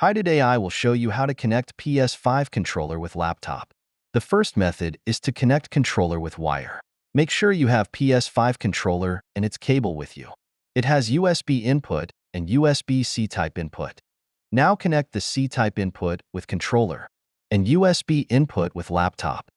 Hi, today I will show you how to connect PS5 controller with laptop. The first method is to connect controller with wire. Make sure you have PS5 controller and its cable with you. It has USB input and USB C-type input. Now connect the C-type input with controller and USB input with laptop.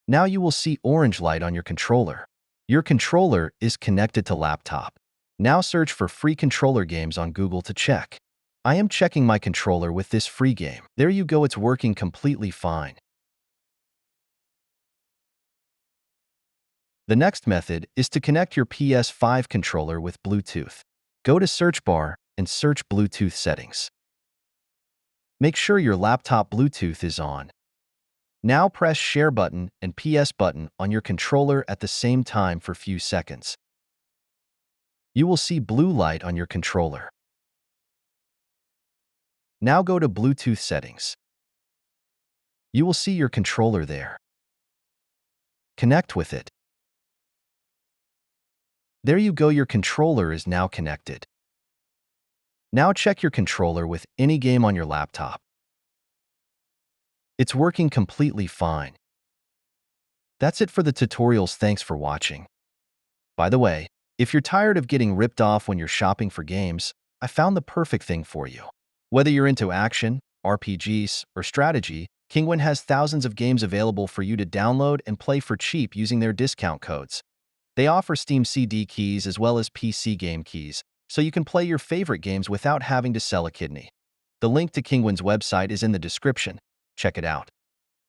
Now you will see orange light on your controller. Your controller is connected to laptop. Now search for free controller games on Google to check. I am checking my controller with this free game. There you go, it's working completely fine. The next method is to connect your PS5 controller with Bluetooth. Go to search bar and search Bluetooth settings. Make sure your laptop Bluetooth is on. Now press share button and PS button on your controller at the same time for few seconds. You will see blue light on your controller. Now go to Bluetooth settings. You will see your controller there. Connect with it. There you go, your controller is now connected. Now check your controller with any game on your laptop. It's working completely fine. That's it for the tutorials. Thanks for watching. By the way, if you're tired of getting ripped off when you're shopping for games, I found the perfect thing for you. Whether you're into action, RPGs, or strategy, Kinguin has thousands of games available for you to download and play for cheap using their discount codes. They offer Steam CD keys as well as PC game keys, so you can play your favorite games without having to sell a kidney. The link to Kinguin's website is in the description. Check it out.